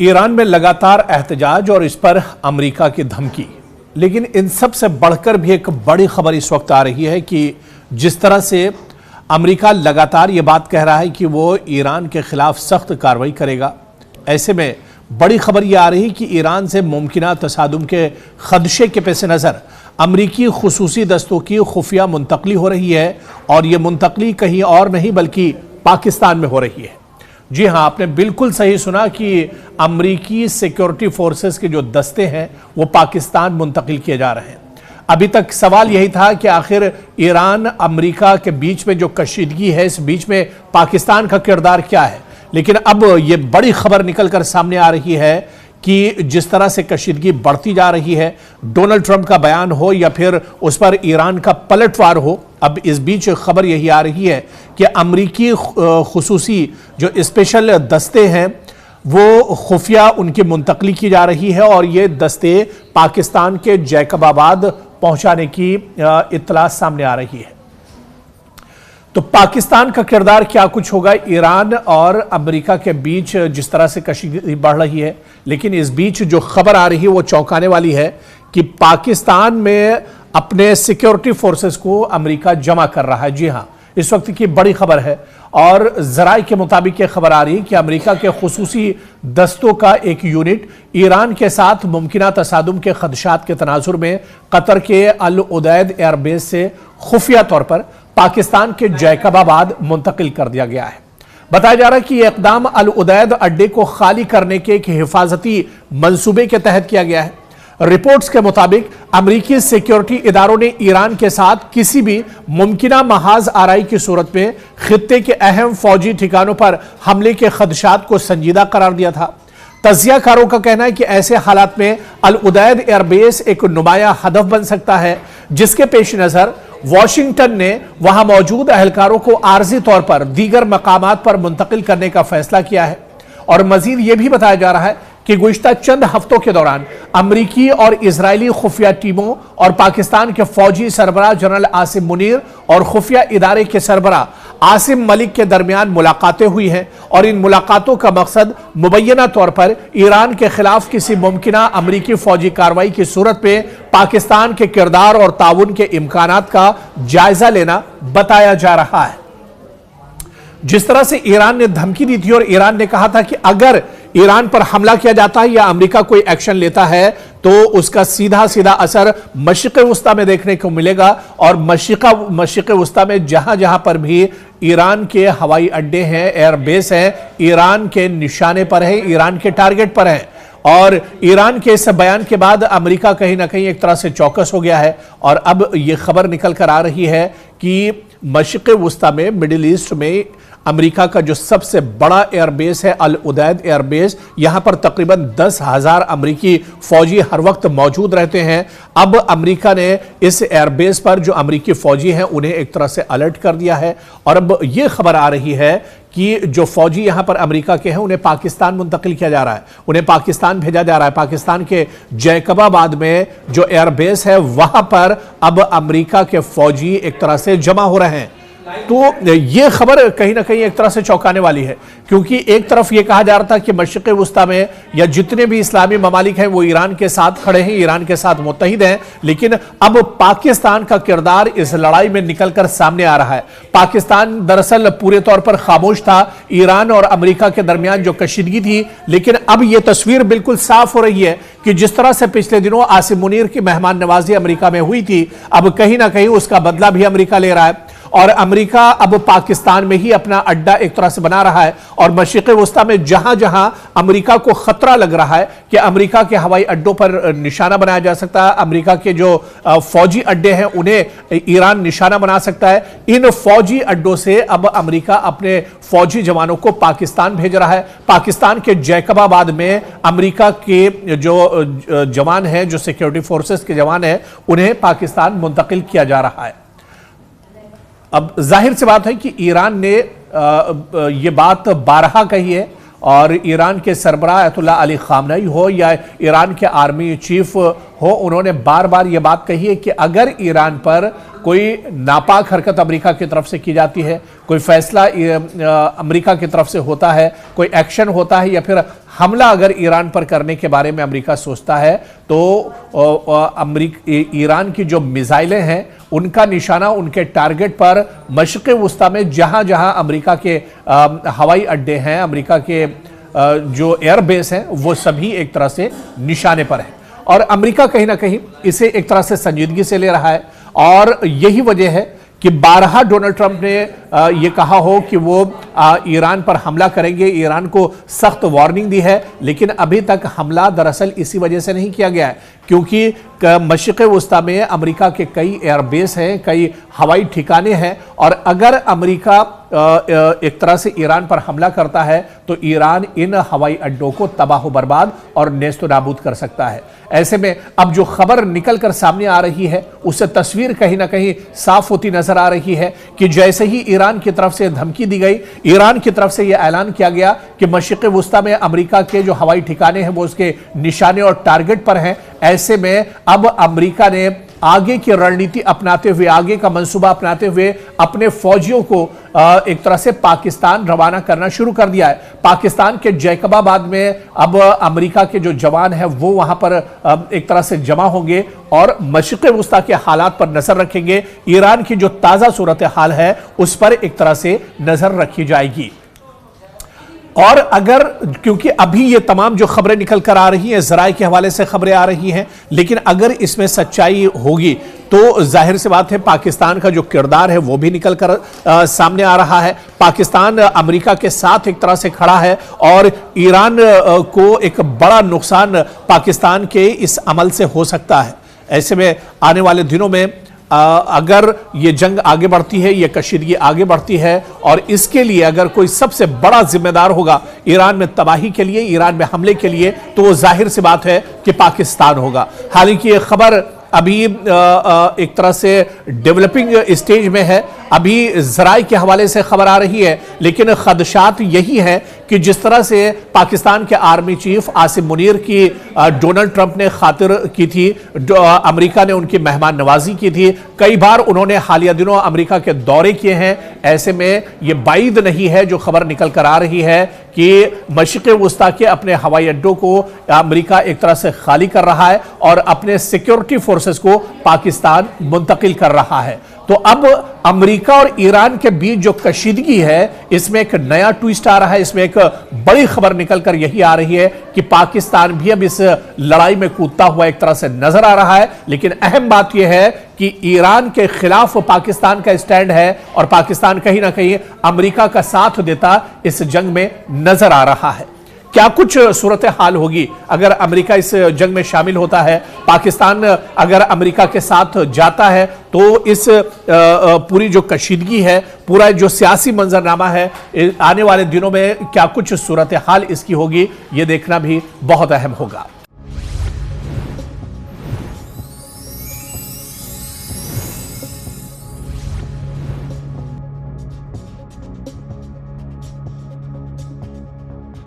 Iran में लगातार एहतजाज और इस पर अमेरिका की धमकी। लेकिन इन सब से बढ़कर भी एक बड़ी खबर इस वक्त आ रही है कि जिस तरह से अमेरिका लगातार ये बात कह रहा है कि वो ईरान के खिलाफ सख्त कार्रवाई करेगा, ऐसे में बड़ी खबर ये आ रही है कि ईरान से मुमकिना तसादुम के खदशे के पेश नज़र अमरीकी खुसूसी दस्तों की खुफिया मुंतकली हो रही है और ये मुंतकली कहीं और नहीं बल्कि पाकिस्तान में हो रही है। जी हाँ, आपने बिल्कुल सही सुना कि अमरीकी सिक्योरिटी फोर्सेस के जो दस्ते हैं वो पाकिस्तान मुंतकिल किए जा रहे हैं। अभी तक सवाल यही था कि आखिर ईरान अमरीका के बीच में जो कशीदगी है, इस बीच में पाकिस्तान का किरदार क्या है। लेकिन अब ये बड़ी खबर निकलकर सामने आ रही है कि जिस तरह से कशीदगी बढ़ती जा रही है, डोनाल्ड ट्रंप का बयान हो या फिर उस पर ईरान का पलटवार हो, अब इस बीच खबर यही आ रही है कि अमरीकी खुसूसी जो स्पेशल दस्ते हैं वो खुफिया उनकी मुंतकली की जा रही है और ये दस्ते पाकिस्तान के जैकबाबाद पहुंचाने की इत्तला सामने आ रही है। तो पाकिस्तान का किरदार क्या कुछ होगा ईरान और अमेरिका के बीच जिस तरह से कशीदगी बढ़ रही है। लेकिन इस बीच जो खबर आ रही है वो चौंकाने वाली है कि पाकिस्तान में अपने सिक्योरिटी फोर्सेस को अमेरिका जमा कर रहा है। जी हां, इस वक्त की बड़ी खबर है और जराए के मुताबिक ये खबर आ रही है कि अमेरिका के खुसूसी दस्तों का एक यूनिट ईरान के साथ मुमकिना तसादुम के खदशात के तनाजुर में कतर के अल उदैद एयरबेस से खुफिया तौर पर पाकिस्तान के जैकबाबाद मुंतकिल कर दिया गया है। बताया जा रहा है कि यह इकदाम अल उदैद अड्डे को खाली करने के एक हिफाजती मंसूबे के तहत किया गया है। रिपोर्ट्स के मुताबिक अमेरिकी सिक्योरिटी इदारों ने ईरान के साथ किसी भी मुमकिना महाज आराई की सूरत में खित्ते के अहम फौजी ठिकानों पर हमले के खदशात को संजीदा करार दिया था। तज्जियाकारों का कहना है कि ऐसे हालात में अल उदैद एयरबेस एक नुमाया हदफ बन सकता है, जिसके पेश नजर वॉशिंगटन ने वहां मौजूद अहलकारों को आर्जी तौर पर दीगर मकामात पर मुंतकिल करने का फैसला किया है। और मजीद यह भी बताया जा रहा है कि गुज़िश्ता चंद हफ्तों के दौरान अमरीकी और इजरायली खुफिया टीमों और पाकिस्तान के फौजी सरबराह जनरल आसिम मुनीर और खुफिया इदारे के सरबराह आसिम मलिक के दरमियान मुलाकातें हुई हैं और इन मुलाकातों का मकसद मुबैना तौर पर ईरान के खिलाफ किसी मुमकिना अमरीकी फौजी कार्रवाई की सूरत में पाकिस्तान के किरदार और ताउन के इम्कानात का जायजा लेना बताया जा रहा है। जिस तरह से ईरान ने धमकी दी थी और ईरान ने कहा था कि अगर ईरान पर हमला किया जाता है या अमेरिका कोई एक्शन लेता है तो उसका सीधा सीधा असर मशरिक़ वस्ता में देखने को मिलेगा और मशरिक़ वस्ता में जहां जहां पर भी ईरान के हवाई अड्डे हैं, एयरबेस है, ईरान के निशाने पर है, ईरान के टारगेट पर है। और ईरान के इस बयान के बाद अमेरिका कहीं ना कहीं एक तरह से चौकस हो गया है और अब यह खबर निकल कर आ रही है कि मशरिक़ वस्ता में, मिडिल ईस्ट में अमेरिका का जो सबसे बड़ा एयरबेस है अल उदैद एयरबेस, यहां पर तकरीबन 10,000 अमरीकी फौजी हर वक्त मौजूद रहते हैं। अब अमेरिका ने इस एयरबेस पर जो अमरीकी फौजी हैं उन्हें एक तरह से अलर्ट कर दिया है और अब यह खबर आ रही है कि जो फौजी यहां पर अमेरिका के हैं उन्हें पाकिस्तान मुंतकिल किया जा रहा है, उन्हें पाकिस्तान भेजा जा रहा है। पाकिस्तान के जैकबाबाद में जो एयरबेस है वहां पर अब अमेरिका के फौजी एक तरह से जमा हो रहे हैं। तो यह खबर कहीं ना कहीं एक तरह से चौंकाने वाली है, क्योंकि एक तरफ यह कहा जा रहा था कि मशरिक़ वस्ता में या जितने भी इस्लामी ममालिक हैं वो ईरान के साथ खड़े हैं, ईरान के साथ मुत्तहिद हैं। लेकिन अब पाकिस्तान का किरदार इस लड़ाई में निकलकर सामने आ रहा है। पाकिस्तान दरअसल पूरे तौर पर खामोश था ईरान और अमेरिका के दरमियान जो कशीदगी थी, लेकिन अब यह तस्वीर बिल्कुल साफ हो रही है कि जिस तरह से पिछले दिनों आसिम मुनीर की मेहमान नवाजी अमेरिका में हुई थी, अब कहीं ना कहीं उसका बदला भी अमेरिका ले रहा है और अमेरिका अब पाकिस्तान में ही अपना अड्डा एक तरह से बना रहा है। और मशरिक़ वस्ता में जहां जहां अमेरिका को खतरा लग रहा है कि अमेरिका के हवाई अड्डों पर निशाना बनाया जा सकता है, अमेरिका के जो फौजी अड्डे हैं उन्हें ईरान निशाना बना सकता है, इन फौजी अड्डों से अब अमेरिका अपने फौजी जवानों को पाकिस्तान भेज रहा है। पाकिस्तान के जैकबाबाद में अमेरिका के जो जवान हैं, जो सिक्योरिटी फोर्सेस के जवान हैं, उन्हें पाकिस्तान मुंतकिल किया जा रहा है। अब जाहिर सी बात है कि ईरान ने ये बात बारहा कही है और ईरान के सरबराह अयतुल्लाह अली खामनेई हो या ईरान के आर्मी चीफ हो, उन्होंने बार बार यह बात कही है कि अगर ईरान पर कोई नापाक हरकत अमेरिका की तरफ से की जाती है, कोई फैसला अमेरिका की तरफ से होता है, कोई एक्शन होता है या फिर हमला अगर ईरान पर करने के बारे में अमेरिका सोचता है, तो ईरान की जो मिसाइलें हैं उनका निशाना उनके टारगेट पर मशरिक़ वुस्ता में जहां जहां अमेरिका के हवाई अड्डे हैं, अमेरिका के जो एयरबेस हैं, वो सभी एक तरह से निशाने पर हैं। और अमेरिका कहीं ना कहीं इसे एक तरह से संजीदगी से ले रहा है और यही वजह है कि बारहा डोनाल्ड ट्रंप ने ये कहा हो कि वो ईरान पर हमला करेंगे, ईरान को सख्त वार्निंग दी है, लेकिन अभी तक हमला दरअसल इसी वजह से नहीं किया गया है क्योंकि मशरिक़ वुस्ता में अमेरिका के कई एयरबेस हैं, कई हवाई ठिकाने हैं और अगर अमेरिका एक तरह से ईरान पर हमला करता है तो ईरान इन हवाई अड्डों को तबाह बर्बाद और नेस्त नाबूद कर सकता है। ऐसे में अब जो खबर निकल कर सामने आ रही है उससे तस्वीर कहीं ना कहीं साफ होती नजर आ रही है कि जैसे ही ईरान की तरफ से धमकी दी गई, ईरान की तरफ से यह ऐलान किया गया कि मशरिक़ वुस्ता में अमेरिका के जो हवाई ठिकाने हैं वो उसके निशाने और टारगेट पर हैं। ऐसे में अब अमेरिका ने आगे की रणनीति अपनाते हुए, आगे का मंसूबा अपनाते हुए अपने फौजियों को एक तरह से पाकिस्तान रवाना करना शुरू कर दिया है। पाकिस्तान के जैकबाबाद में अब अमेरिका के जो जवान हैं वो वहां पर एक तरह से जमा होंगे और मशरिक़ वुस्ता के हालात पर नजर रखेंगे। ईरान की जो ताजा सूरत हाल है उस पर एक तरह से नजर रखी जाएगी। और अगर, क्योंकि अभी ये तमाम जो खबरें निकल कर आ रही हैं ज़राए के हवाले से खबरें आ रही हैं, लेकिन अगर इसमें सच्चाई होगी तो जाहिर सी बात है पाकिस्तान का जो किरदार है वो भी निकल कर सामने आ रहा है। पाकिस्तान अमेरिका के साथ एक तरह से खड़ा है और ईरान को एक बड़ा नुकसान पाकिस्तान के इस अमल से हो सकता है। ऐसे में आने वाले दिनों में अगर ये जंग आगे बढ़ती है, ये कशीदगी आगे बढ़ती है और इसके लिए अगर कोई सबसे बड़ा जिम्मेदार होगा ईरान में तबाही के लिए, ईरान में हमले के लिए, तो वो जाहिर सी बात है कि पाकिस्तान होगा। हालांकि ये खबर अभी एक तरह से डेवलपिंग स्टेज में है, अभी ज़राए के हवाले से खबर आ रही है, लेकिन खदशात यही है कि जिस तरह से पाकिस्तान के आर्मी चीफ आसिम मुनीर की डोनाल्ड ट्रंप ने खातिर की थी, अमेरिका ने उनकी मेहमान नवाजी की थी, कई बार उन्होंने हालिया दिनों अमेरिका के दौरे किए हैं। ऐसे में यह बाइद नहीं है जो खबर निकल कर आ रही है कि मशरिक़ वुस्ता के अपने हवाई अड्डों को अमेरिका एक तरह से खाली कर रहा है और अपने सिक्योरिटी फोर्सेस को पाकिस्तान मुंतकिल कर रहा है। तो अब अमेरिका और ईरान के बीच जो कशीदगी है इसमें एक नया ट्विस्ट आ रहा है, इसमें एक बड़ी खबर निकल कर यही आ रही है कि पाकिस्तान भी अब इस लड़ाई में कूदता हुआ एक तरह से नजर आ रहा है। लेकिन अहम बात यह है कि ईरान के खिलाफ पाकिस्तान का स्टैंड है और पाकिस्तान कहीं ना कहीं अमेरिका का साथ देता इस जंग में नजर आ रहा है। क्या कुछ सूरत हाल होगी अगर अमेरिका इस जंग में शामिल होता है, पाकिस्तान अगर अमेरिका के साथ जाता है, तो इस पूरी जो कशीदगी है, पूरा जो सियासी मंजरनामा है, आने वाले दिनों में क्या कुछ सूरत हाल इसकी होगी, ये देखना भी बहुत अहम होगा।